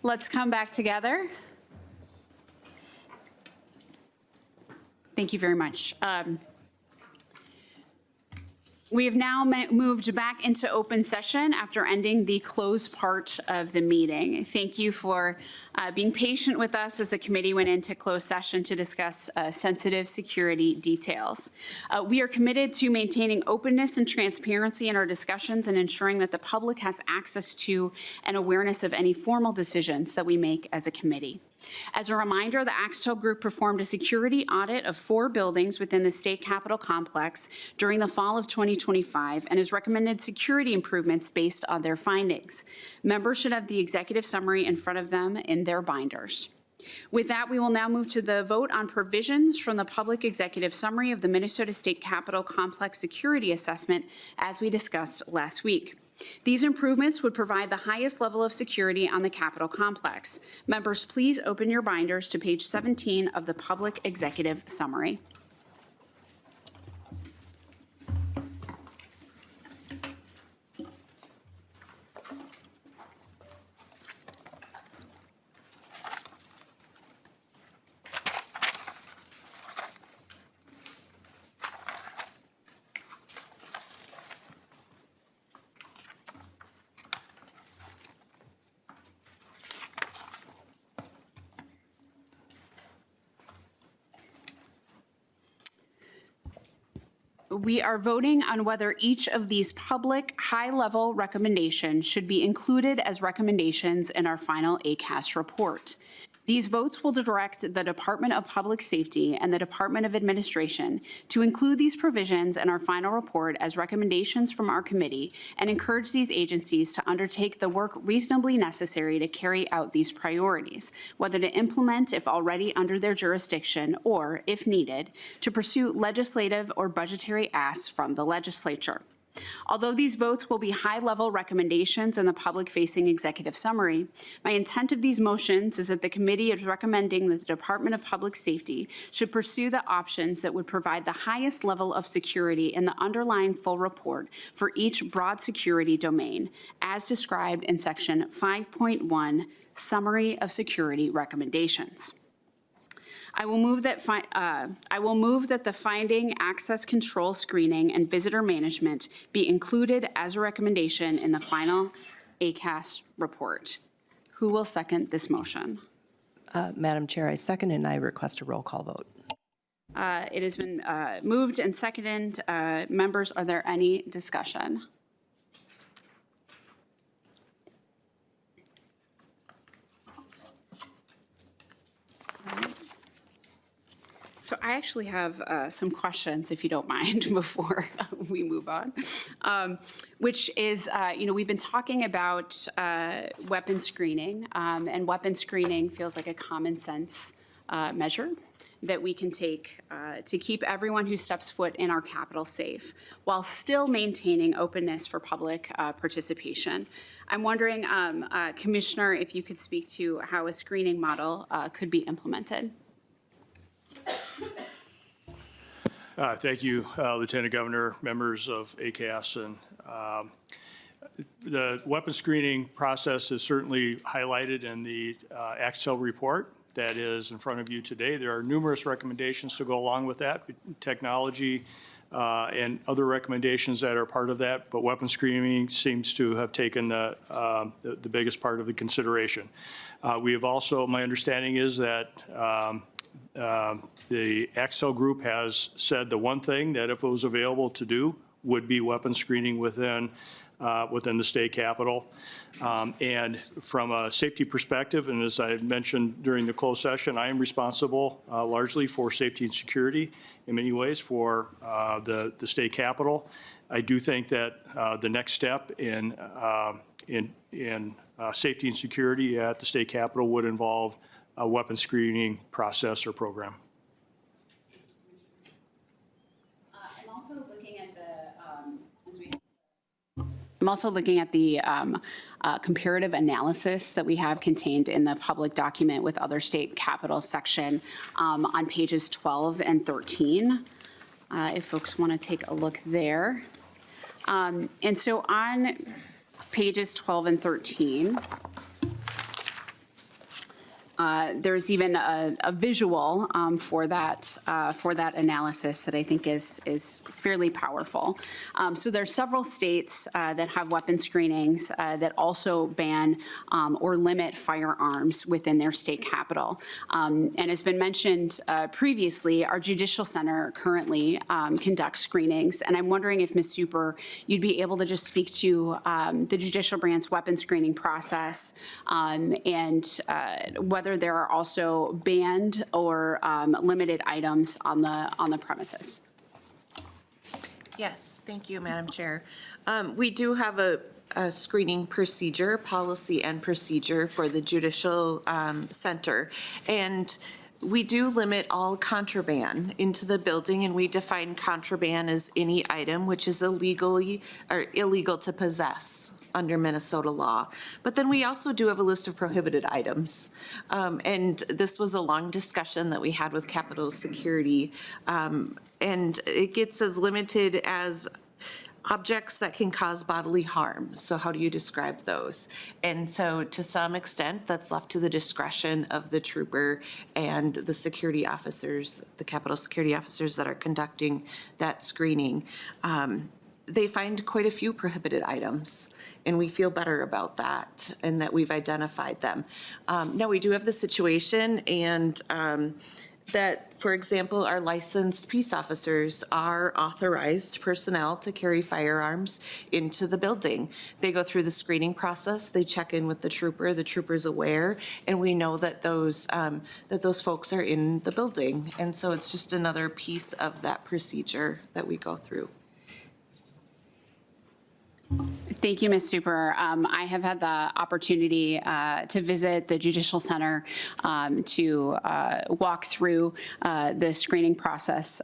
Let's come back together. Thank you very much. We have now moved back into open session after ending the closed part of the meeting. Thank you for being patient with us as the committee went into closed session to discuss sensitive security details. We are committed to maintaining openness and transparency in our discussions and ensuring that the public has access to and awareness of any formal decisions that we make as a committee. As a reminder, the Axtel Group performed a security audit of 4 buildings within the state capitol complex during the fall of 2025 and has recommended security improvements based on their findings. Members should have the executive summary in front of them in their binders. With that, we will now move to the vote on provisions from the public executive summary of the Minnesota State Capitol Complex Security Assessment as we discussed last week. These improvements would provide the highest level of security on the Capitol complex. Members, please open your binders to page 17 of the Public Executive Summary. We are voting on whether each of these public high-level recommendations should be included as recommendations in our final ACAS report. These votes will direct the Department of Public Safety and the Department of Administration to include these provisions in our final report as recommendations from our committee and encourage these agencies to undertake the work reasonably necessary to carry out these priorities, whether to implement if already under their jurisdiction or, if needed, to pursue legislative or budgetary asks from the legislature. Although these votes will be high-level recommendations in the public-facing executive summary, my intent of these motions is that the committee is recommending that the Department of Public Safety should pursue the options that would provide the highest level of security in the underlying full report for each broad security domain, as described in Section 5.1, Summary of Security Recommendations. I will move that the finding, access control, screening, and visitor management be included as a recommendation in the final ACAS report. Who will second this motion? Madam Chair, I second and I request a roll call vote. It has been moved and seconded. Members, are there any discussion? All right. So I actually have some questions, if you don't mind, before we move on, which is, we've been talking about weapon screening, and weapon screening feels like a common sense measure that we can take to keep everyone who steps foot in our Capitol safe, while still maintaining openness for public participation. I'm wondering, Commissioner, if you could speak to how a screening model could be implemented. Thank you, Lieutenant Governor, members of ACAS. And the weapon screening process is certainly highlighted in the Axtel report that is in front of you today. There are numerous recommendations to go along with that, technology and other recommendations that are part of that, but weapon screening seems to have taken the biggest part of the consideration. We have also, my understanding is that the Axtel Group has said the one thing that if it was available to do would be weapon screening within the state capitol. And from a safety perspective, and as I mentioned during the closed session, I am responsible largely for safety and security in many ways for the state capitol. I do think that the next step in safety and security at the state capitol would involve a weapon screening process or program. I'm also looking at the comparative analysis that we have contained in the public document with other state capitals section on pages 12 and 13, if folks want to take a look there. And so on pages 12 and 13, There's even a visual for that analysis that I think is fairly powerful. So there are several states that have weapon screenings that also ban or limit firearms within their state capital. And has been mentioned previously, our Judicial Center currently conducts screenings. And I'm wondering if, Ms. Super, you'd be able to just speak to the judicial branch weapon screening process and whether there are also banned or limited items on the premises. Yes, thank you, Madam Chair. We do have a screening procedure, policy and procedure for the Judicial Center. And we do limit all contraband into the building, and we define contraband as any item which is illegally or illegal to possess under Minnesota law. But then we also do have a list of prohibited items. And this was a long discussion that we had with Capitol Security. And it gets as limited as objects that can cause bodily harm. So how do you describe those? And so to some extent, that's left to the discretion of the trooper and the security officers, the Capitol security officers that are conducting that screening. They find quite a few prohibited items, and we feel better about that and that we've identified them. Now, we do have the situation and that, for example, our licensed peace officers are authorized personnel to carry firearms into the building. They go through the screening process, they check in with the trooper's aware, and we know that those folks are in the building. And so it's just another piece of that procedure that we go through. Thank you, Ms. Super. I have had the opportunity to visit the Judicial Center to walk through the screening process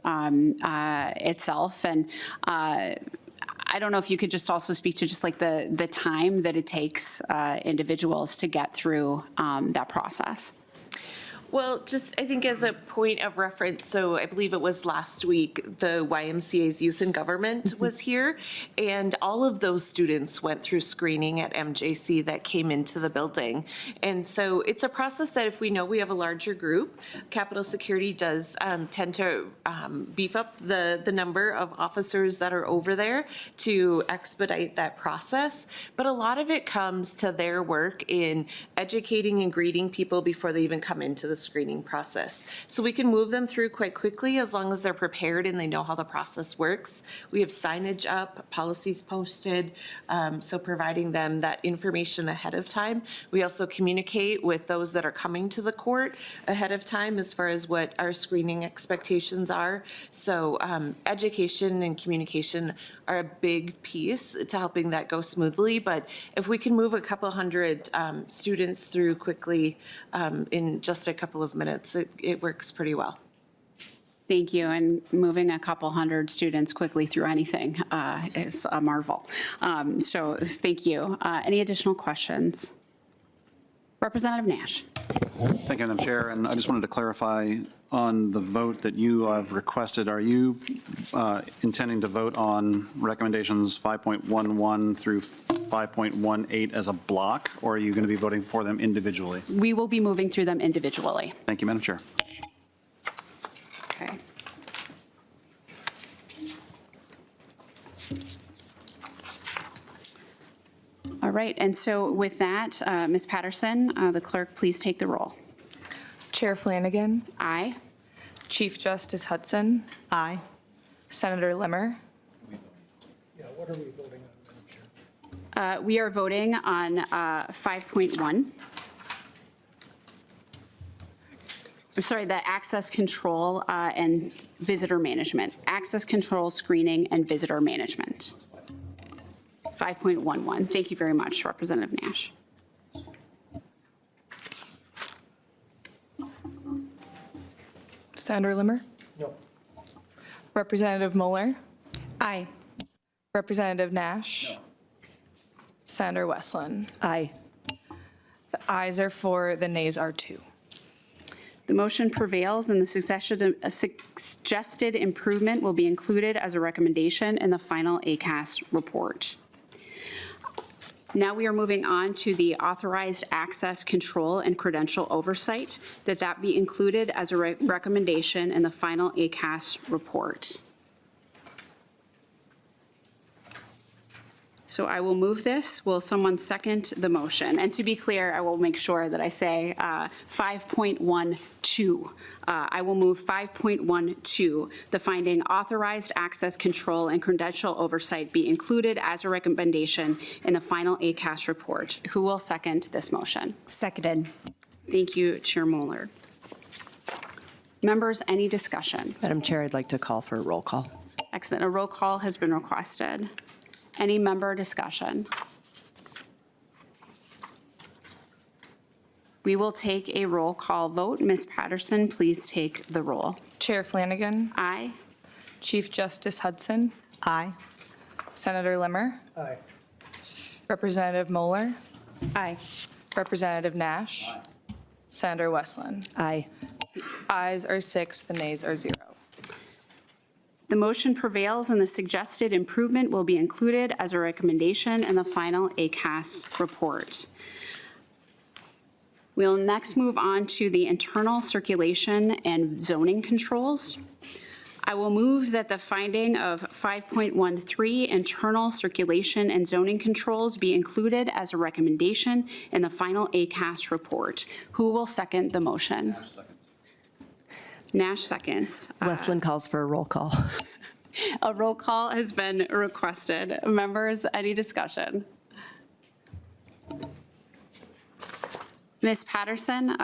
itself. And I don't know if you could just also speak to just like the time that it takes individuals to get through that process. Well, just I think as a point of reference, so I believe it was last week, the YMCA's Youth in Government was here, and all of those students went through screening at MJC that came into the building. And so it's a process that if we know we have a larger group, Capitol Security does tend to beef up the number of officers that are over there to expedite that process. But a lot of it comes to their work in educating and greeting people before they even come into the screening process. So we can move them through quite quickly as long as they're prepared and they know how the process works. We have signage up, policies posted, so providing them that information ahead of time. We also communicate with those that are coming to the court ahead of time as far as what our screening expectations are. So education and communication are a big piece to helping that go smoothly. But if we can move a couple hundred students through quickly in just a couple of minutes, it works pretty well. Thank you. And moving a couple hundred students quickly through anything is a marvel. So thank you. Any additional questions? Representative Nash. Thank you, Madam Chair. And I just wanted to clarify on the vote that you have requested. Are you intending to vote on recommendations 5.11 through 5.18 as a block, or are you going to be voting for them individually? We will be moving through them individually. Thank you, Madam Chair. Okay. All right. And so with that, Ms. Patterson, the clerk, please take the roll. Chair Flanagan. Aye. Chief Justice Hudson. Aye. Senator Limmer. Yeah, what are we voting on, Madam Chair? We are voting on 5.1. I'm sorry, the access control and visitor management. Access control, screening, and visitor management. 5.11. Thank you very much, Representative Nash. Senator Limmer. No. Representative Mueller. Aye. Representative Nash. No. Senator Westland. Aye. The ayes are 4, the nays are 2. The motion prevails, and the suggested improvement will be included as a recommendation in the final ACAS report. Now we are moving on to the authorized access control and credential oversight, that be included as a recommendation in the final ACAS report. So I will move this. Will someone second the motion? And to be clear, I will make sure that I say 5.12. I will move 5.12, the finding authorized access control and credential oversight be included as a recommendation in the final ACAS report. Who will second this motion? Seconded. Thank you, Chair Moeller. Members, any discussion? Madam Chair, I'd like to call for a roll call. Excellent. A roll call has been requested. Any member discussion? We will take a roll call vote. Ms. Patterson, please take the roll. Chair Flanagan. Aye. Chief Justice Hudson. Aye. Senator Limmer. Aye. Representative Moeller. Aye. Representative Nash. Senator Westland. Aye. Ayes are 6, the nays are 0. The motion prevails and the suggested improvement will be included as a recommendation in the final ACAS report. We'll next move on to the internal circulation and zoning controls. I will move that the finding of 5.13 internal circulation and zoning controls be included as a recommendation in the final ACAS report. Who will second the motion? Nash seconds. Westland calls for a roll call. A roll call has been requested. Members, any discussion? Ms. Patterson,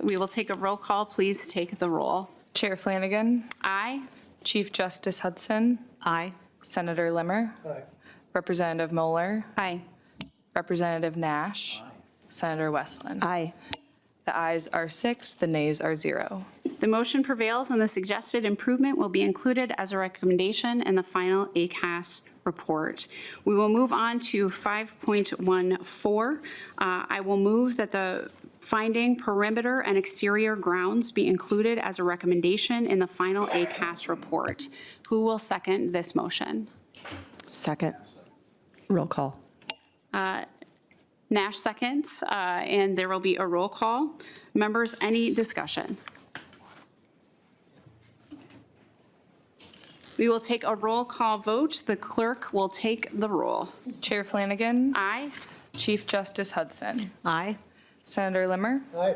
we will take a roll call. Please take the roll. Chair Flanagan. Aye. Chief Justice Hudson. Aye. Senator Limmer. Aye. Representative Moeller. Aye. Representative Nash. Senator Westland. Aye. The ayes are 6, the nays are 0. The motion prevails and the suggested improvement will be included as a recommendation in the final ACAS report. We will move on to 5.14. I will move that the finding perimeter and exterior grounds be included as a recommendation in the final ACAS report. Who will second this motion? Second. Roll call. Nash seconds, and there will be a roll call. Members, any discussion? We will take a roll call vote. The clerk will take the roll. Chair Flanagan. Aye. Chief Justice Hudson. Aye. Senator Limmer. Aye.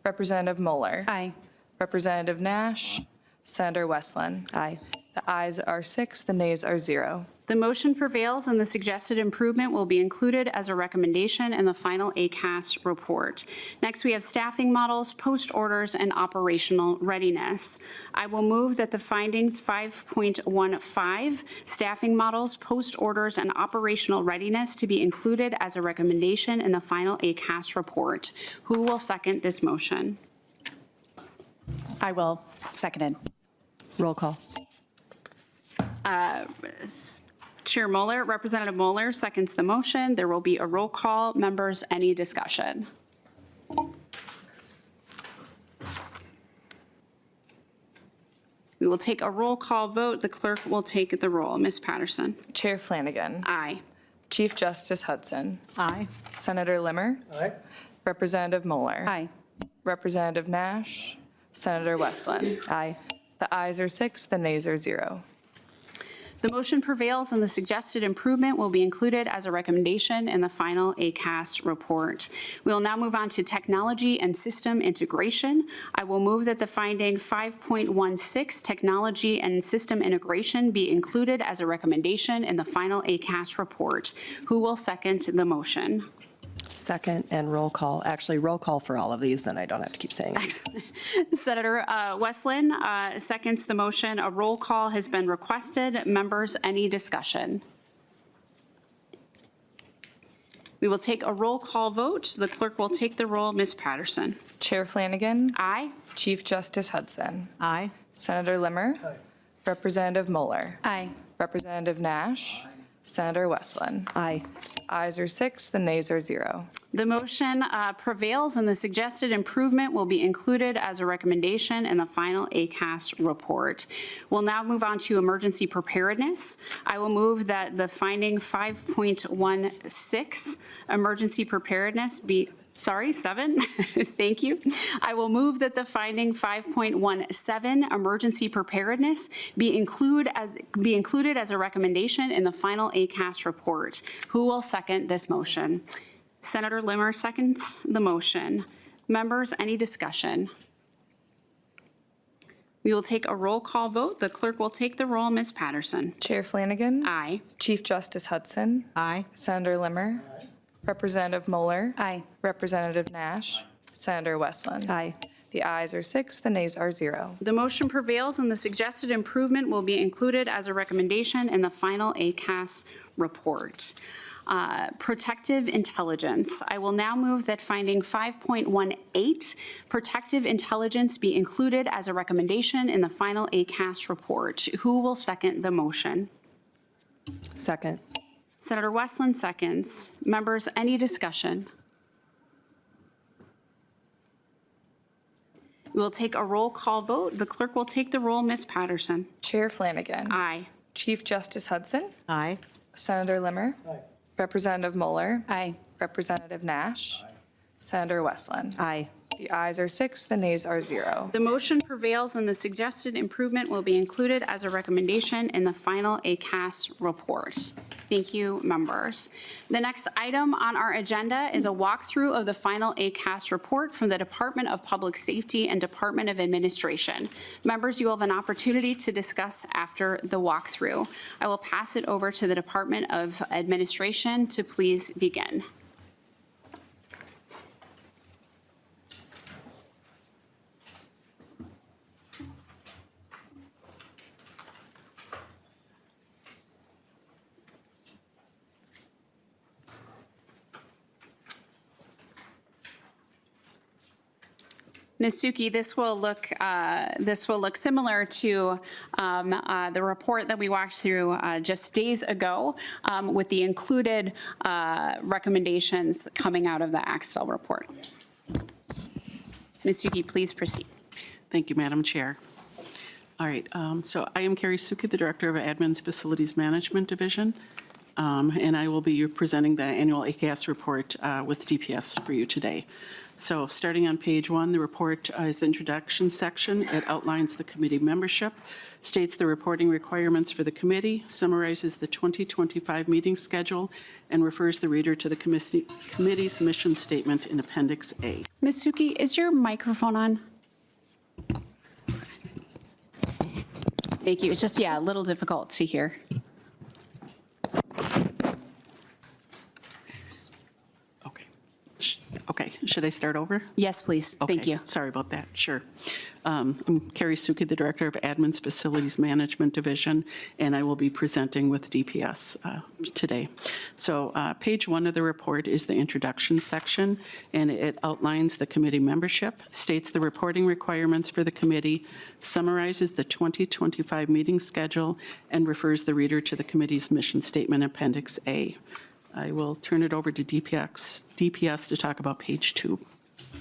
Representative Moeller. Aye. Representative Nash. Senator Westland. Aye. The ayes are 6, the nays are 0. The motion prevails and the suggested improvement will be included as a recommendation in the final ACAS report. Next, we have staffing models, post orders, and operational readiness. I will move that the findings 5.15, staffing models, post orders, and operational readiness to be included as a recommendation in the final ACAS report. Who will second this motion? I will. Seconded. Roll call. Chair Moeller, Representative Moeller seconds the motion. There will be a roll call. Members, any discussion? We will take a roll call vote. The clerk will take the roll. Ms. Patterson? Chair Flanagan. Aye. Chief Justice Hudson. Aye. Senator Limmer. Aye. Representative Moeller. Aye. Representative Nash. Senator Westland. Aye. The ayes are 6, the nays are 0. The motion prevails and the suggested improvement will be included as a recommendation in the final ACAS report. We will now move on to technology and system integration. I will move that the finding 5.16, technology and system integration, be included as a recommendation in the final ACAS report. Who will second the motion? Second and roll call. Actually, roll call for all of these, then I don't have to keep saying it. Senator Westland seconds the motion. A roll call has been requested. Members, any discussion? We will take a roll call vote. The clerk will take the roll. Ms. Patterson? Chair Flanagan. Aye. Chief Justice Hudson. Aye. Senator Limmer. Aye. Representative Moeller. Aye. Representative Nash. Senator Westland. Aye. ayes are 6, the nays are 0. The motion prevails, and the suggested improvement will be included as a recommendation in the final ACAS report. We'll now move on to emergency preparedness. I will move that the finding 5.16, emergency preparedness, be, sorry, 7, thank you. I will move that the finding 5.17, emergency preparedness, be included as a recommendation in the final ACAS report. Who will second this motion? Senator Limmer seconds the motion. Members, any discussion? We will take a roll call vote. The clerk will take the roll. Ms. Patterson? Chair Flanagan. Aye. Chief Justice Hudson. Aye. Senator Limmer. Representative Moeller. Aye. Representative Nash. Senator Westland. Aye. The ayes are 6, the nays are 0. The motion prevails, and the suggested improvement will be included as a recommendation in the final ACAS report. Protective intelligence. I will now move that finding 5.18, protective intelligence, be included as a recommendation in the final ACAS report. Who will second the motion? Second. Senator Westland seconds. Members, any discussion? We will take a roll call vote. The clerk will take the roll. Ms. Patterson? Chair Flanagan. Aye. Chief Justice Hudson. Aye. Senator Limmer. Aye. Representative Moeller. Aye. Representative Nash. Senator Westland. Aye. The ayes are 6, the nays are 0. The motion prevails, and the suggested improvement will be included as a recommendation in the final ACAS report. Thank you, members. The next item on our agenda is a walkthrough of the final ACAS report from the Department of Public Safety and Department of Administration. Members, you will have an opportunity to discuss after the walkthrough. I will pass it over to the Department of Administration to please begin. Ms. Suki, this will look similar to the report that we walked through just days ago with the included recommendations coming out of the Axtell report. Ms. Suki, please proceed. Thank you, Madam Chair. All right, so I am Carrie Suki, the Director of Admin's Facilities Management Division, and I will be presenting the annual ACAS report with DPS for you today. So starting on page 1, the report is the introduction section. It outlines the committee membership, states the reporting requirements for the committee, summarizes the 2025 meeting schedule, and refers the reader to the committee's mission statement in Appendix A. Ms. Suki, is your microphone on? Thank you. It's just, yeah, a little difficult to hear. Okay, should I start over? Yes, please. Thank Okay, you. sorry about that, sure. I'm Carrie Suki, the Director of Admin's Facilities Management Division, and I will be presenting with DPS today. So page 1 of the report is the introduction section, and it outlines the committee membership, states the reporting requirements for the committee, summarizes the 2025 meeting schedule, and refers the reader to the committee's mission statement, Appendix A. I will turn it over to DPS to talk about page 2.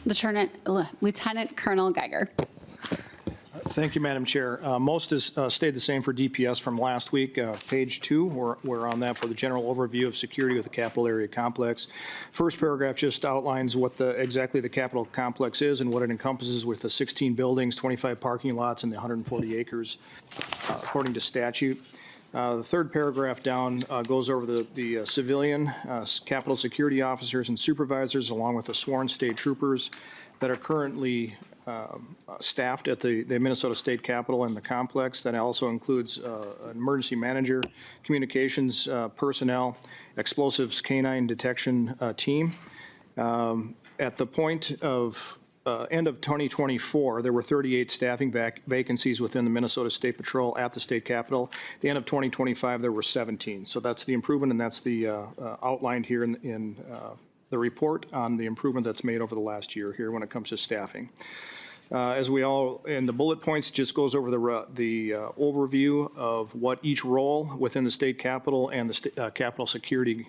Lieutenant Colonel Geiger. Thank you, Madam Chair. Most has stayed the same for DPS from last week. Page 2, we're on that for the general overview of security with the Capitol Area Complex. First paragraph just outlines what exactly the Capitol Complex is and what it encompasses with the 16 buildings, 25 parking lots, and the 140 acres, according to statute. The third paragraph down goes over the civilian Capitol security officers and supervisors, along with the sworn state troopers that are currently staffed at the Minnesota State Capitol and the complex. That also includes an emergency manager, communications personnel, explosives canine detection team. At the point of end of 2024, there were 38 staffing vacancies within the Minnesota State Patrol at the state capitol. At the end of 2025, there were 17. So that's the improvement, and that's the outlined here in the report on the improvement that's made over the last year here when it comes to staffing. As we all, and the bullet points just goes over the overview of what each role within the state capitol and the capitol security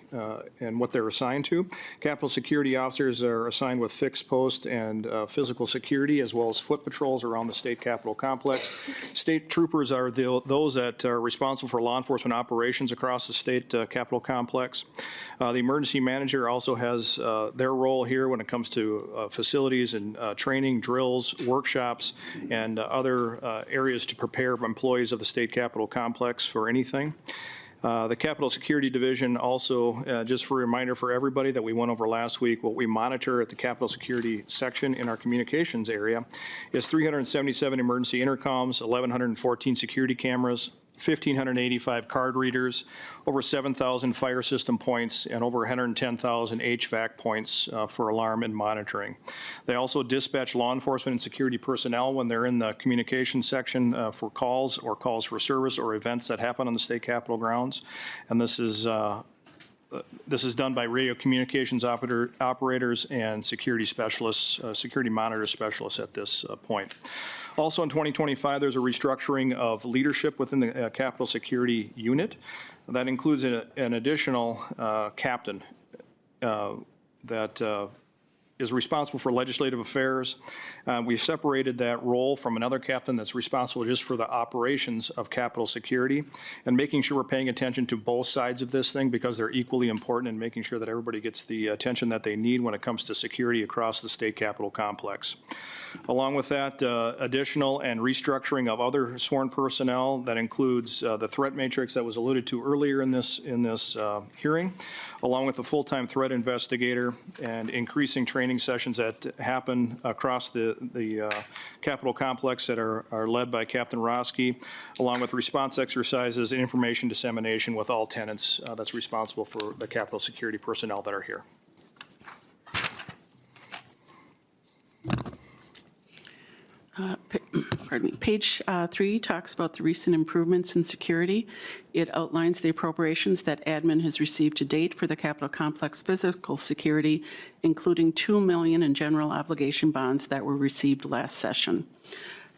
and what they're assigned to. Capitol security officers are assigned with fixed post and physical security, as well as foot patrols around the state capitol complex. State troopers are those that are responsible for law enforcement operations across the state capitol complex. The emergency manager also has their role here when it comes to facilities and training, drills, workshops, and other areas to prepare employees of the state capitol complex for anything. The Capitol Security Division also, just for a reminder for everybody that we went over last week, what we monitor at the Capitol Security section in our communications area is 377 emergency intercoms, 1,114 security cameras, 1,585 card readers, over 7,000 fire system points, and over 110,000 HVAC points for alarm and monitoring. They also dispatch law enforcement and security personnel when they're in the communications section for calls or calls for service or events that happen on the state capitol grounds. And this is done by radio communications operators and security specialists, security monitor specialists at this point. Also in 2025, there's a restructuring of leadership within the Capitol Security Unit. That includes an additional captain that is responsible for legislative affairs. We separated that role from another captain that's responsible just for the operations of Capitol Security and making sure we're paying attention to both sides of this thing because they're equally important and making sure that everybody gets the attention that they need when it comes to security across the state capitol complex. Along with that, additional and restructuring of other sworn personnel that includes the threat matrix that was alluded to earlier in this hearing, along with the full-time threat investigator and increasing training sessions that happen across the Capitol complex that are led by Captain Roski, along with response exercises and information dissemination with all tenants that's responsible for the Capitol security personnel that are here. Pardon me. Page 3 talks about the recent improvements in security. It outlines the appropriations that admin has received to date for the Capitol Complex physical security, including $2 million in general obligation bonds that were received last session.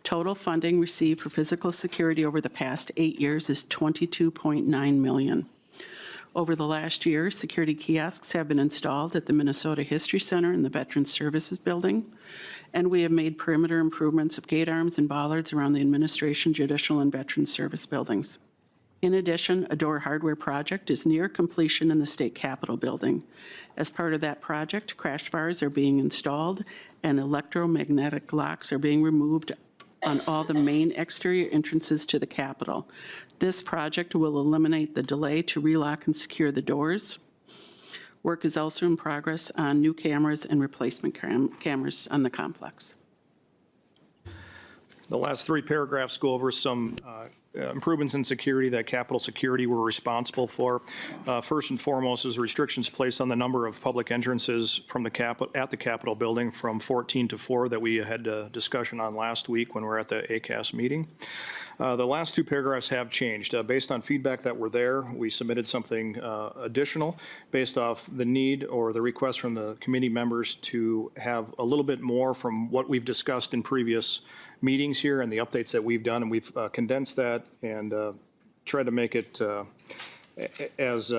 Total funding received for physical security over the past 8 years is $22.9 million. Over the last year, security kiosks have been installed at the Minnesota History Center and the Veterans Services Building, and we have made perimeter improvements of gate arms and bollards around the administration, judicial, and Veterans Service buildings. In addition, a door hardware project is near completion in the State Capitol building. As part of that project, crash bars are being installed and electromagnetic locks are being removed on all the main exterior entrances to the Capitol. This project will eliminate the delay to relock and secure the doors. Work is also in progress on new cameras and replacement cameras on the complex. The last three paragraphs go over some improvements in security that Capitol Security were responsible for. First and foremost is restrictions placed on the number of public entrances from the Capitol building from 14 to 4 that we had a discussion on last week when we were at the ACAS meeting. The last two paragraphs have changed. Based on feedback that were there, we submitted something additional based off the need or the request from the committee members to have a little bit more from what we've discussed in previous meetings here and the updates that we've done, and we've condensed that and tried to make it as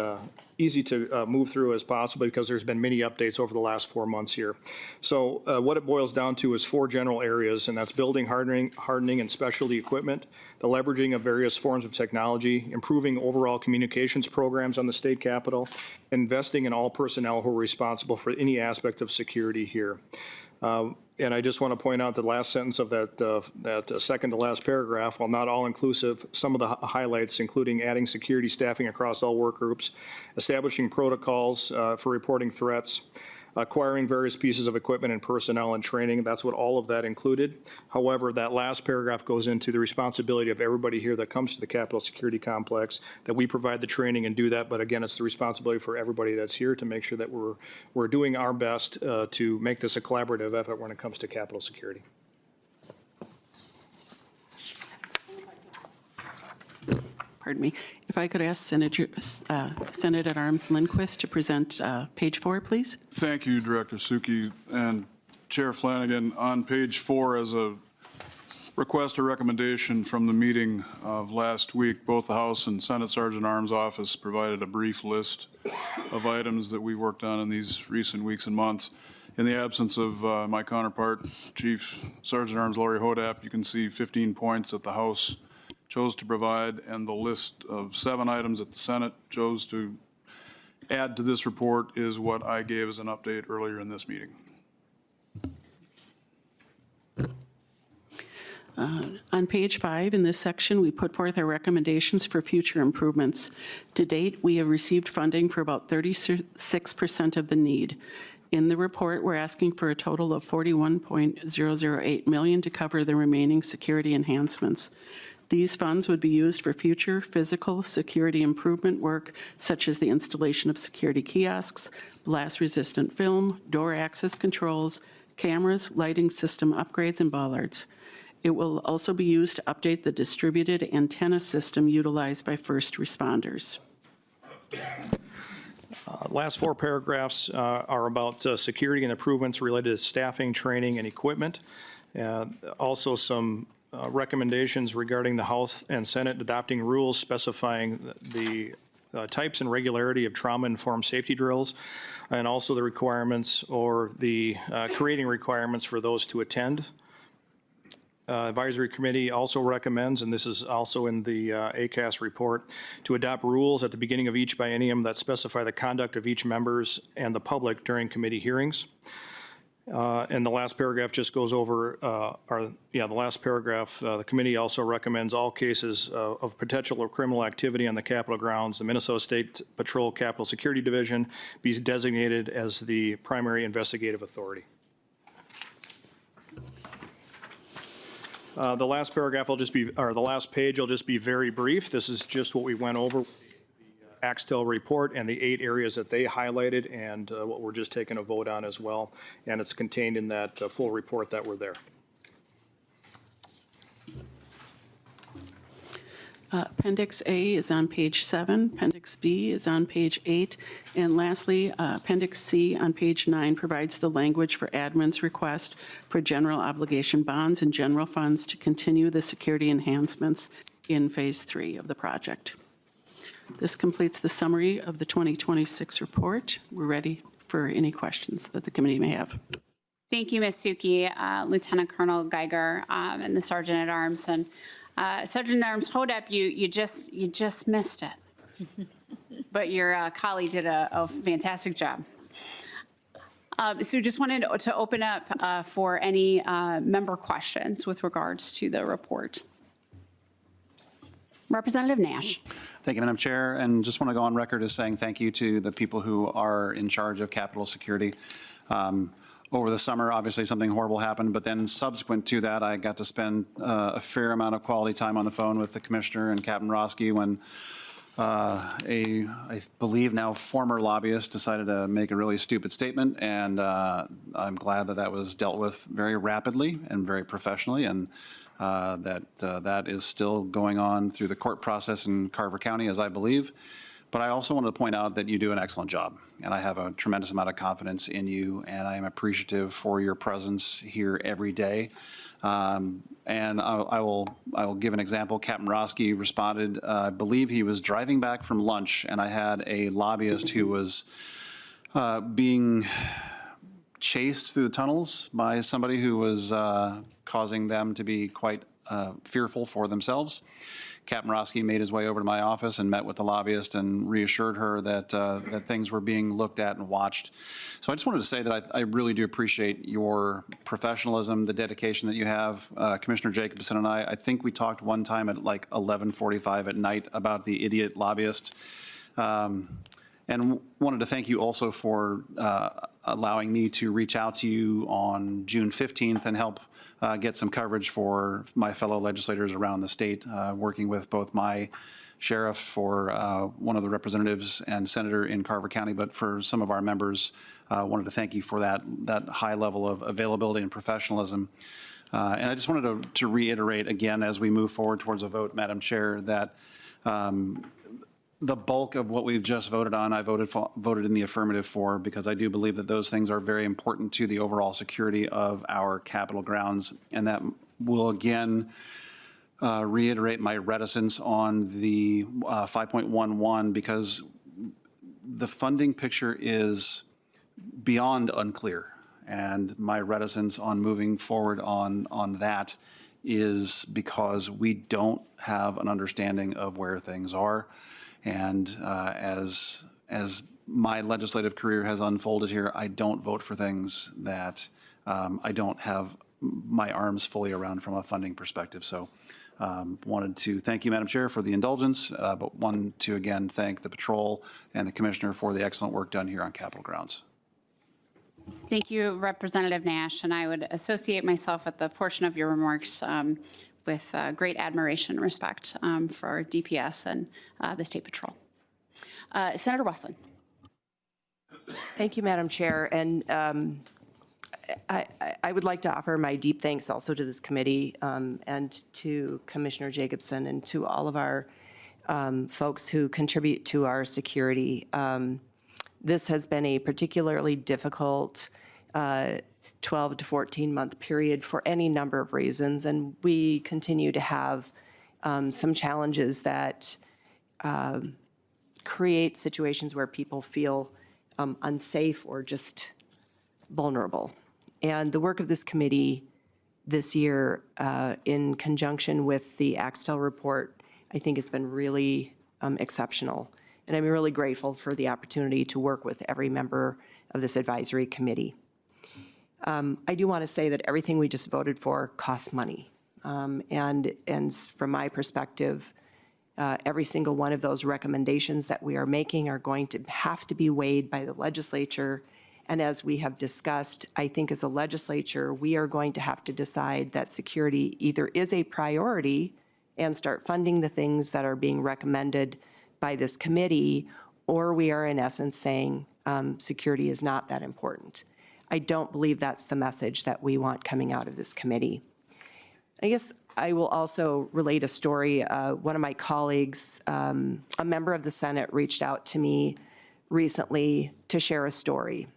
easy to move through as possible because there's been many updates over the last 4 months here. So what it boils down to is 4 general areas, and that's building hardening and specialty equipment, the leveraging of various forms of technology, improving overall communications programs on the state capitol, investing in all personnel who are responsible for any aspect of security here. And I just want to point out the last sentence of that second to last paragraph, while not all inclusive, some of the highlights, including adding security staffing across all work groups, establishing protocols for reporting threats, acquiring various pieces of equipment and personnel and training. That's what all of that included. However, that last paragraph goes into the responsibility of everybody here that comes to the Capitol Security Complex, that we provide the training and do that. But again, it's the responsibility for everybody that's here to make sure that we're doing our best to make this a collaborative effort when it comes to Capitol security. Pardon me. If I could ask Senate at Arms Lindquist to present page 4, please. Thank you, Director Suki. And Chair Flanagan, on page 4, as a request or recommendation from the meeting of last week, both the House and Senate Sergeant Arms Office provided a brief list of items that we worked on in these recent weeks and months. In the absence of my counterpart, Chief Sergeant Arms Laurie Hodap, you can see 15 points that the House chose to provide, and the list of 7 items that the Senate chose to add to this report is what I gave as an update earlier in this meeting. On page 5, in this section, we put forth our recommendations for future improvements. To date, we have received funding for about 36% of the need. In the report, we're asking for a total of $41.008 million to cover the remaining security enhancements. These funds would be used for future physical security improvement work, such as the installation of security kiosks, blast-resistant film, door access controls, cameras, lighting system upgrades, and bollards. It will also be used to update the distributed antenna system utilized by first responders. Last 4 paragraphs are about security and improvements related to staffing, training, and equipment. Also some recommendations regarding the House and Senate adopting rules specifying the types and regularity of trauma-informed safety drills, and also the requirements or the creating requirements for those to attend. Advisory Committee also recommends, and this is also in the ACAS report, to adopt rules at the beginning of each biennium that specify the conduct of each members and the public during committee hearings. And the last paragraph just goes over, the last paragraph, the committee also recommends all cases of potential or criminal activity on the Capitol grounds, the Minnesota State Patrol Capitol Security Division be designated as the primary investigative authority. The last paragraph will just be, or the last page will just be very brief. This is just what we went over with the Axtel report and the 8 areas that they highlighted and what we're just taking a vote on as well. And it's contained in that full report that were there. Appendix A is on page 7, Appendix B is on page 8, and lastly, Appendix C on page 9 provides the language for admin's request for general obligation bonds and general funds to continue the security enhancements in Phase 3 of the project. This completes the summary of the 2026 report. We're ready for any questions that the committee may have. Thank you, Ms. Suki, Lieutenant Colonel Geiger, and the Sergeant at Arms. And Sergeant at Arms Hodep, you just missed it, but your colleague did a fantastic job. So just wanted to open up for any member questions with regards to the report. Representative Nash. Thank you, Madam Chair, and just want to go on record as saying thank you to the people who are in charge of Capitol security. Over the summer, obviously something horrible happened, but then subsequent to that, I got to spend a fair amount of quality time on the phone with the Commissioner and Captain Roski when I believe now former lobbyist decided to make a really stupid statement, and I'm glad that that was dealt with very rapidly and very professionally, and that is still going on through the court process in Carver County, as I believe. But I also wanted to point out that you do an excellent job, and I have a tremendous amount of confidence in you, and I am appreciative for your presence here every day. And I will give an example. Captain Roski responded, I believe he was driving back from lunch, and I had a lobbyist who was being chased through the tunnels by somebody who was causing them to be quite fearful for themselves. Captain Roski made his way over to my office and met with the lobbyist and reassured her that that things were being looked at and watched. So I just wanted to say that I really do appreciate your professionalism, the dedication that you have. Commissioner Jacobson and I think we talked one time at like 11:45 at night about the idiot lobbyist. And wanted to thank you also for allowing me to reach out to you on June 15th and help get some coverage for my fellow legislators around the state, working with both my sheriff for one of the representatives and senator in Carver County, but for some of our members, wanted to thank you for that high level of availability and professionalism. And I just wanted to reiterate again as we move forward towards a vote, Madam Chair, that the bulk of what we've just voted on, I voted in the affirmative for, because I do believe that those things are very important to the overall security of our Capitol grounds. And that will again reiterate my reticence on the 5.11, because the funding picture is beyond unclear. And my reticence on moving forward on that is because we don't have an understanding of where things are. And as my legislative career has unfolded here, I don't vote for things that I don't have my arms fully around from a funding perspective. So wanted to thank you, Madam Chair, for the indulgence, but wanted to again thank the patrol and the commissioner for the excellent work done here on Capitol grounds. Thank you, Representative Nash, and I would associate myself with the portion of your remarks with great admiration and respect for DPS and the State Patrol. Senator Westland. Thank you, Madam Chair. And I would like to offer my deep thanks also to this committee and to Commissioner Jacobson and to all of our folks who contribute to our security. This has been a particularly difficult 12 to 14-month period for any number of reasons, and we continue to have some challenges that create situations where people feel unsafe or just vulnerable. And the work of this committee this year, in conjunction with the Axtell report, I think has been really exceptional. And I'm really grateful for the opportunity to work with every member of this advisory committee. I do want to say that everything we just voted for costs money. And from my perspective, every single one of those recommendations that we are making are going to have to be weighed by the legislature. And as we have discussed, I think as a legislature, we are going to have to decide that security either is a priority and start funding the things that are being recommended by this committee, or we are in essence saying security is not that important. I don't believe that's the message that we want coming out of this committee. I guess I will also relate a story. One of my colleagues, a member of the Senate, reached out to me recently to share a story.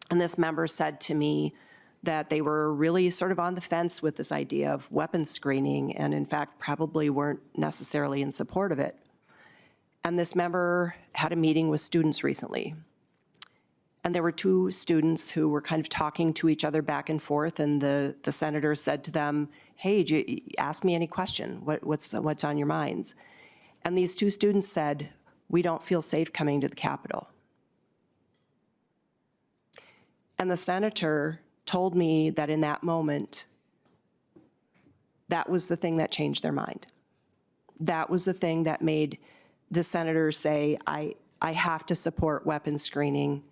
And this member said to me that they were really sort of on the fence with this idea of weapons screening, and in fact probably weren't necessarily in support of it. And this member had a meeting with students recently. And there were two students who were kind of talking to each other back and forth, and the senator said to them, hey, ask me any question. What's on your minds? And these two students said, we don't feel safe coming to the Capitol. And the senator told me that in that moment, that was the thing that changed their mind. That was the thing that made the senator say, I have to support weapons screening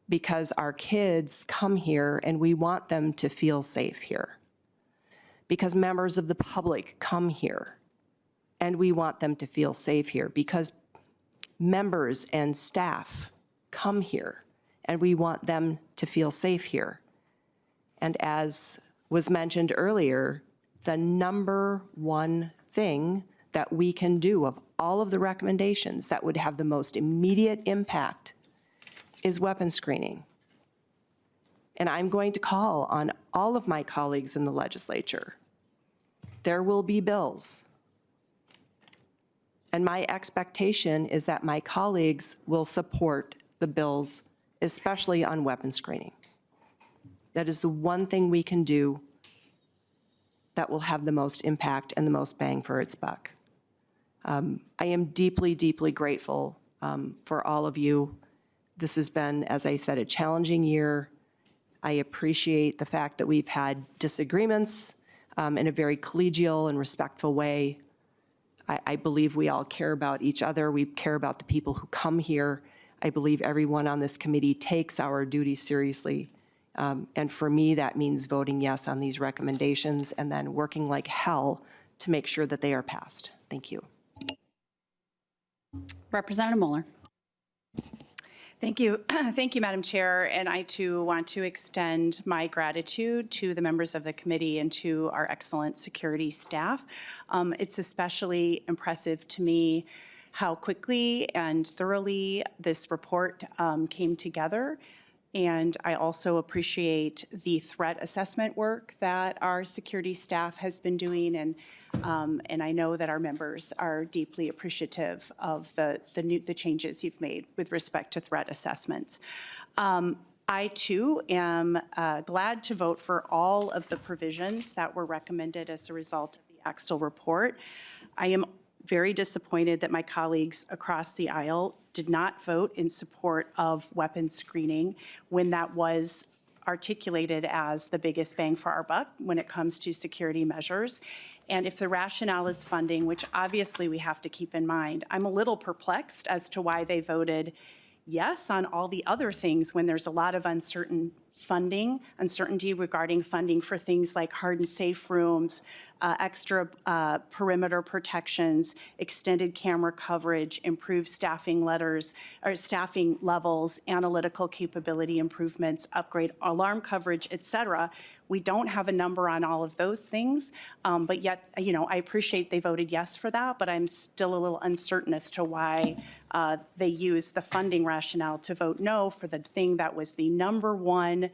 because our kids come here and we want them to feel safe here. Because members of the public come here and we want them to feel safe here. Because members and staff come here and we want them to feel safe here. And as was mentioned earlier, the number one thing that we can do of all of the recommendations that would have the most immediate impact is weapons screening. And I'm going to call on all of my colleagues in the legislature. There will be bills. And my expectation is that my colleagues will support the bills, especially on weapons screening. That is the one thing we can do that will have the most impact and the most bang for its buck. I am deeply, deeply grateful for all of you. This has been, as I said, a challenging year. I appreciate the fact that we've had disagreements in a very collegial and respectful way. I believe we all care about each other. We care about the people who come here. I believe everyone on this committee takes our duty seriously. And for me, that means voting yes on these recommendations and then working like hell to make sure that they are passed. Thank you. Representative Mueller. Thank you. Thank you, Madam Chair. And I too want to extend my gratitude to the members of the committee and to our excellent security staff. It's especially impressive to me how quickly and thoroughly this report came together. And I also appreciate the threat assessment work that our security staff has been doing, and I know that our members are deeply appreciative of the changes you've made with respect to threat assessments. I, too, am glad to vote for all of the provisions that were recommended as a result of the Axtell report. I am very disappointed that my colleagues across the aisle did not vote in support of weapons screening when that was articulated as the biggest bang for our buck when it comes to security measures. And if the rationale is funding, which obviously we have to keep in mind, I'm a little perplexed as to why they voted yes on all the other things when there's a lot of uncertainty regarding funding for things like hard and safe rooms, extra perimeter protections, extended camera coverage, improved staffing levels, analytical capability improvements, upgrade alarm coverage, et cetera. We don't have a number on all of those things, but yet, I appreciate they voted yes for that, but I'm still a little uncertain as to why they used the funding rationale to vote no for the thing that was the number one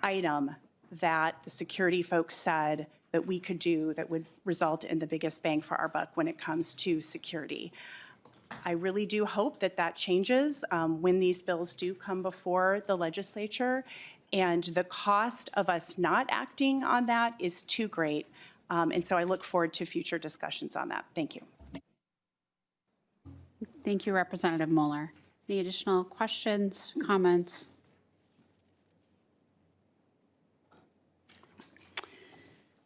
item that the security folks said that we could do that would result in the biggest bang for our buck when it comes to security. I really do hope that that changes when these bills do come before the legislature, and the cost of us not acting on that is too great. And so I look forward to future discussions on that. Thank you. Thank you, Representative Mueller. Any additional questions, comments?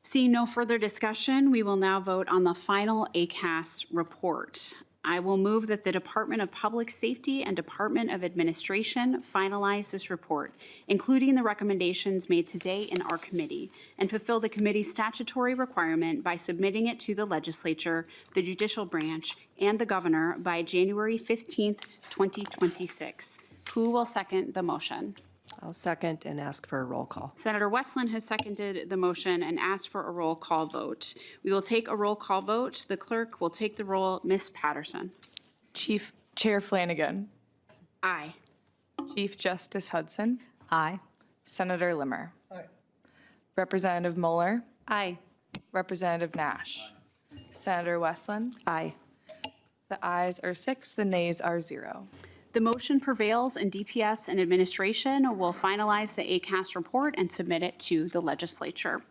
Seeing no further discussion, we will now vote on the final ACAS report. I will move that the Department of Public Safety and Department of Administration finalize this report, including the recommendations made today in our committee, and fulfill the committee's statutory requirement by submitting it to the legislature, the judicial branch, and the governor by January 15th, 2026. Who will second the motion? I'll second and ask for a roll call. Senator Westland has seconded the motion and asked for a roll call vote. We will take a roll call vote. The clerk will take the roll. Ms. Patterson. Chair Flanagan. Aye. Chief Justice Hudson. Aye. Senator Limmer. Aye. Representative Mueller. Aye. Representative Nash. Senator Westland. Aye. The ayes are 6, the nays are 0. The motion prevails, and DPS and administration will finalize the ACAS report and submit it to the legislature.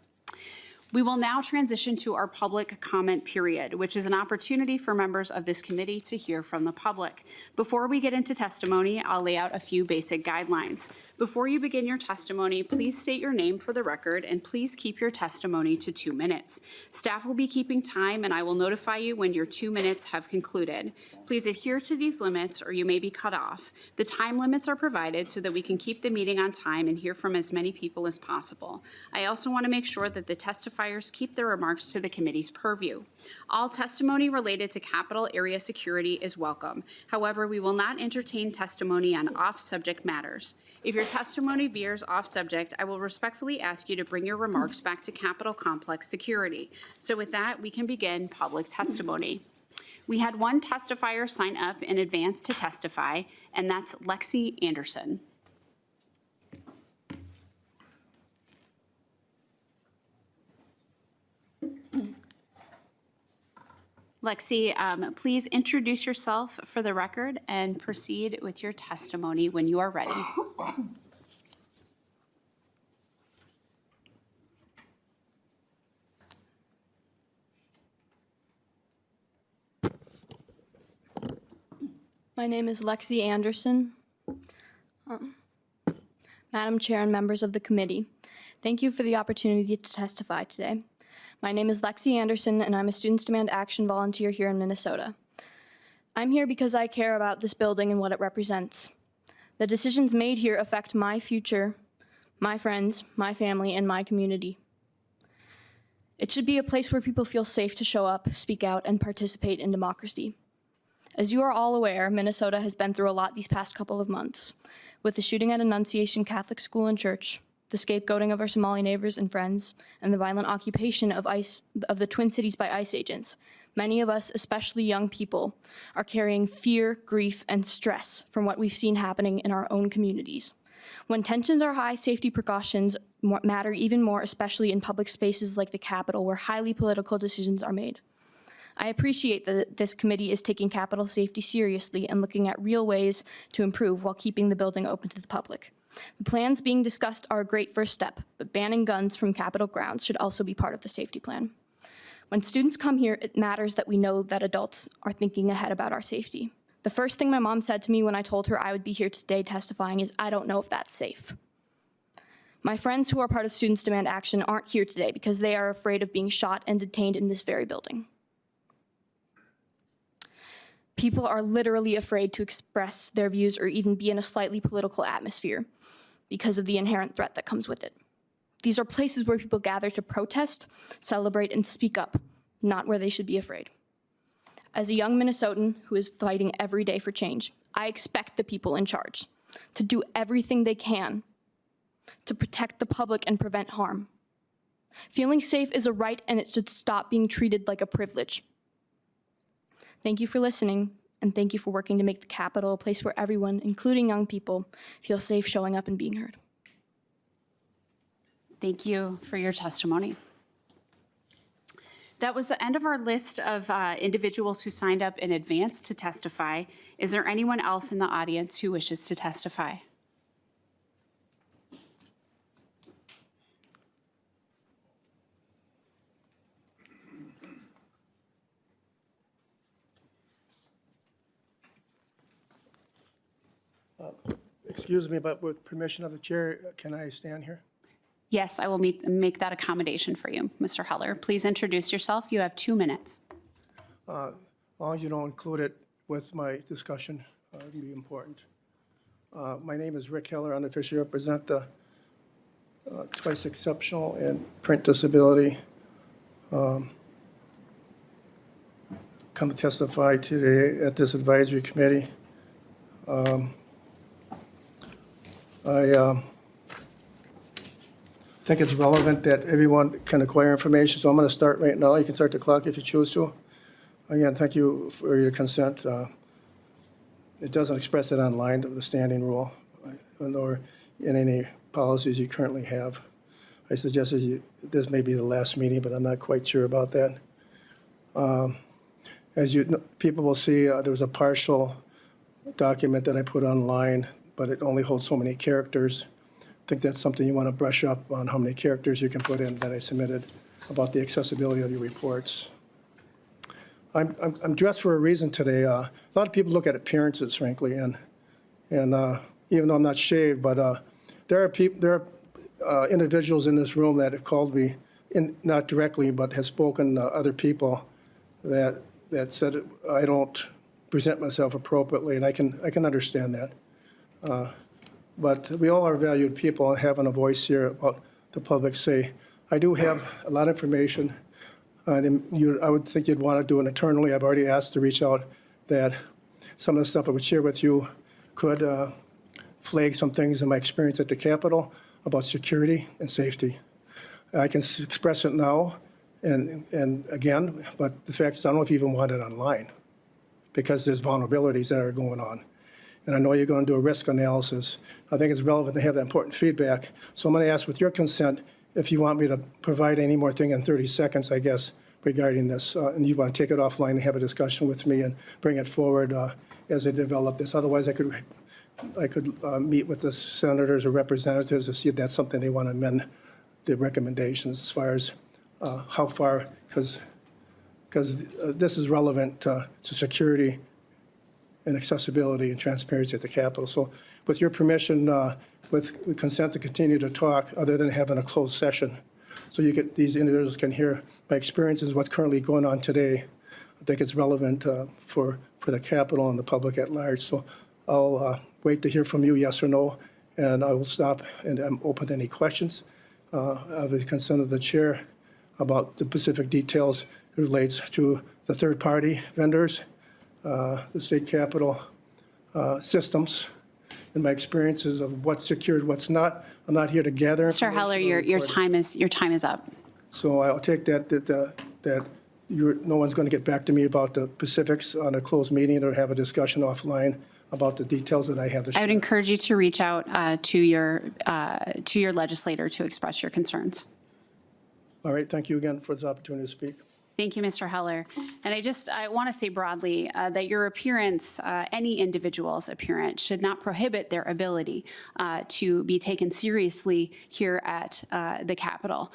We will now transition to our public comment period, which is an opportunity for members of this committee to hear from the public. Before we get into testimony, I'll lay out a few basic guidelines. Before you begin your testimony, please state your name for the record, and please keep your testimony to 2 minutes. Staff will be keeping time, and I will notify you when your 2 minutes have concluded. Please adhere to these limits, or you may be cut off. The time limits are provided so that we can keep the meeting on time and hear from as many people as possible. I also want to make sure that the testifiers keep their remarks to the committee's purview. All testimony related to Capitol area security is welcome. However, we will not entertain testimony on off-subject matters. If your testimony veers off-subject, I will respectfully ask you to bring your remarks back to Capitol Complex security. So with that, we can begin public testimony. We had one testifier sign up in advance to testify, and that's Lexi Anderson. Lexi, please introduce yourself for the record and proceed with your testimony when you are ready. My name is Lexi Anderson. Madam Chair and members of the committee, thank you for the opportunity to testify today. My name is Lexi Anderson, and I'm a Students Demand Action volunteer here in Minnesota. I'm here because I care about this building and what it represents. The decisions made here affect my future, my friends, my family, and my community. It should be a place where people feel safe to show up, speak out, and participate in democracy. As you are all aware, Minnesota has been through a lot these past couple of months, with the shooting at Annunciation Catholic School and Church, the scapegoating of our Somali neighbors and friends, and the violent occupation of the Twin Cities by ICE agents, Many of us, especially young people, are carrying fear, grief, and stress from what we've seen happening in our own communities. When tensions are high, safety precautions matter even more, especially in public spaces like the Capitol, where highly political decisions are made. I appreciate that this committee is taking Capitol safety seriously and looking at real ways to improve while keeping the building open to the public. The plans being discussed are a great first step, but banning guns from Capitol grounds should also be part of the safety plan. When students come here, it matters that we know that adults are thinking ahead about our safety. The first thing my mom said to me when I told her I would be here today testifying is, "I don't know if that's safe." My friends who are part of Students Demand Action aren't here today because they are afraid of being shot and detained in this very building. People are literally afraid to express their views or even be in a slightly political atmosphere because of the inherent threat that comes with it. These are places where people gather to protest, celebrate, and speak up, not where they should be afraid. As a young Minnesotan who is fighting every day for change, I expect the people in charge to do everything they can to protect the public and prevent harm. Feeling safe is a right, and it should stop being treated like a privilege. Thank you for listening, and thank you for working to make the Capitol a place where everyone, including young people, feel safe showing up and being heard. Thank you for your testimony. That was the end of our list of individuals who signed up in advance to testify. Is there anyone else in the audience who wishes to testify? Excuse me, but with permission of the chair, can I stand here? Yes, I will make that accommodation for you, Mr. Heller. Please introduce yourself. You have 2 minutes. As long as you don't include it with my discussion, it would be important. My name is Rick Heller. I unofficially represent the twice exceptional and print disability. Come to testify today at this advisory committee. I think it's relevant that everyone can acquire information, so I'm going to start right now. You can start the clock if you choose to. Again, thank you for your consent. It doesn't express it online, the standing rule, nor in any policies you currently have. I suggested this may be the last meeting, but I'm not quite sure about that. As people will see, there was a partial document that I put online, but it only holds so many characters. I think that's something you want to brush up on, how many characters you can put in that I submitted about the accessibility of your reports. I'm dressed for a reason today. A lot of people look at appearances, frankly, and even though I'm not shaved, but there are individuals in this room that have called me, not directly, but has spoken to other people that said I don't present myself appropriately, and I can understand that. But we all are valued people, and having a voice here about the public say. I do have a lot of information, and I would think you'd want to do it internally. I've already asked to reach out that some of the stuff I would share with you could flag some things in my experience at the Capitol about security and safety. I can express it now and again, but the fact is I don't know if you even want it online because there's vulnerabilities that are going on. And I know you're going to do a risk analysis. I think it's relevant to have that important feedback. So I'm going to ask with your consent if you want me to provide any more thing in 30 seconds, I guess, regarding this. And you want to take it offline and have a discussion with me and bring it forward as I develop this. Otherwise, I could meet with the senators or representatives to see if that's something they want to amend the recommendations as far as how far, because this is relevant to security and accessibility and transparency at the Capitol. So with your permission, with consent to continue to talk, other than having a closed session, so these individuals can hear my experiences, what's currently going on today. I think it's relevant for the Capitol and the public at large. So I'll wait to hear from you, yes or no, and I will stop and I'm open to any questions. With the consent of the chair about the specific details it relates to the third-party vendors, the state Capitol systems, and my experiences of what's secured, what's not. I'm not here to gather. Mr. Heller, your time is up. So I'll take that no one's going to get back to me about the specifics on a closed meeting or have a discussion offline about the details that I have to share. I would encourage you to reach out to your legislator to express your concerns. All right, thank you again for this opportunity to speak. Thank you, Mr. Heller. And I want to say broadly that your appearance, any individual's appearance, should not prohibit their ability to be taken seriously here at the Capitol.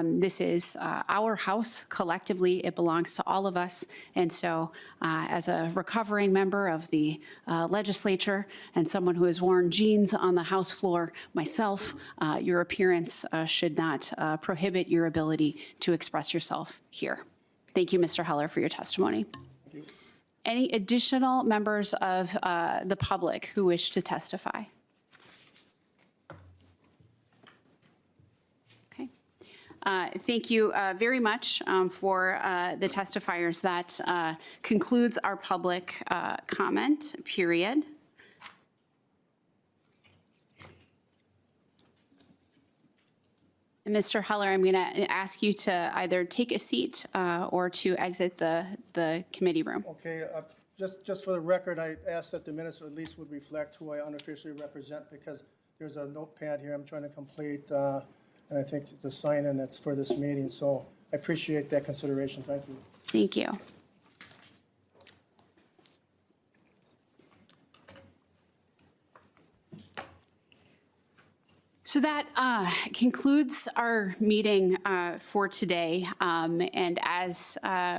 This is our house collectively. It belongs to all of us. And so as a recovering member of the legislature and someone who has worn jeans on the House floor myself, your appearance should not prohibit your ability to express yourself here. Thank you, Mr. Heller, for your testimony. Any additional members of the public who wish to testify? Okay. Thank you very much for the testifiers. That concludes our public comment period. Mr. Heller, I'm going to ask you to either take a seat or to exit the committee room. Okay, just for the record, I asked that the minutes at least would reflect who I unofficially represent, because there's a notepad here I'm trying to complete, and I think the sign-in that's for this meeting, so I appreciate that consideration. Thank you. Thank you. So that concludes our meeting for today. And as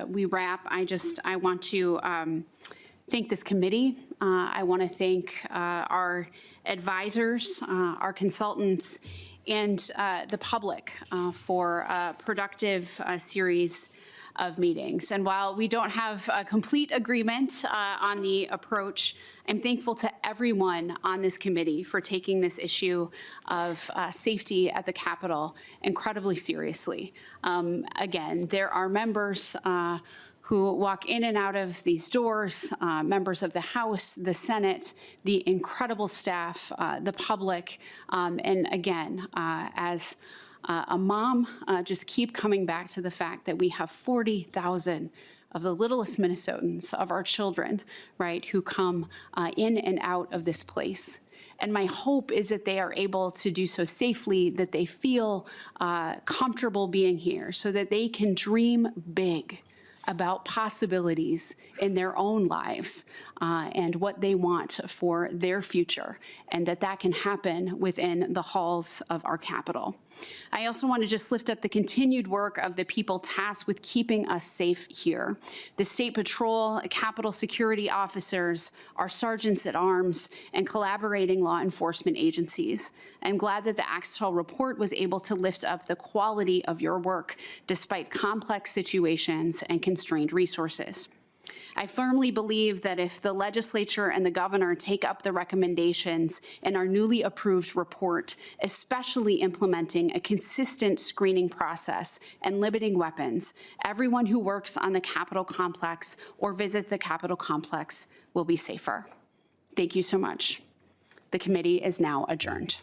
we wrap, I want to thank this committee. I want to thank our advisors, our consultants, and the public for a productive series of meetings. And while we don't have a complete agreement on the approach, I'm thankful to everyone on this committee for taking this issue of safety at the Capitol incredibly seriously. Again, there are members who walk in and out of these doors, members of the House, the Senate, the incredible staff, the public, and again, as a mom, just keep coming back to the fact that we have 40,000 of the littlest Minnesotans, of our children, right, who come in and out of this place. And my hope is that they are able to do so safely, that they feel comfortable being here, so that they can dream big about possibilities in their own lives and what they want for their future, and that can happen within the halls of our Capitol. I also want to just lift up the continued work of the people tasked with keeping us safe here. The State Patrol, Capitol security officers, our sergeants at arms, and collaborating law enforcement agencies. I'm glad that the Axtell report was able to lift up the quality of your work despite complex situations and constrained resources. I firmly believe that if the legislature and the governor take up the recommendations in our newly approved report, especially implementing a consistent screening process and limiting weapons, everyone who works on the Capitol complex or visits the Capitol complex will be safer. Thank you so much. The committee is now adjourned.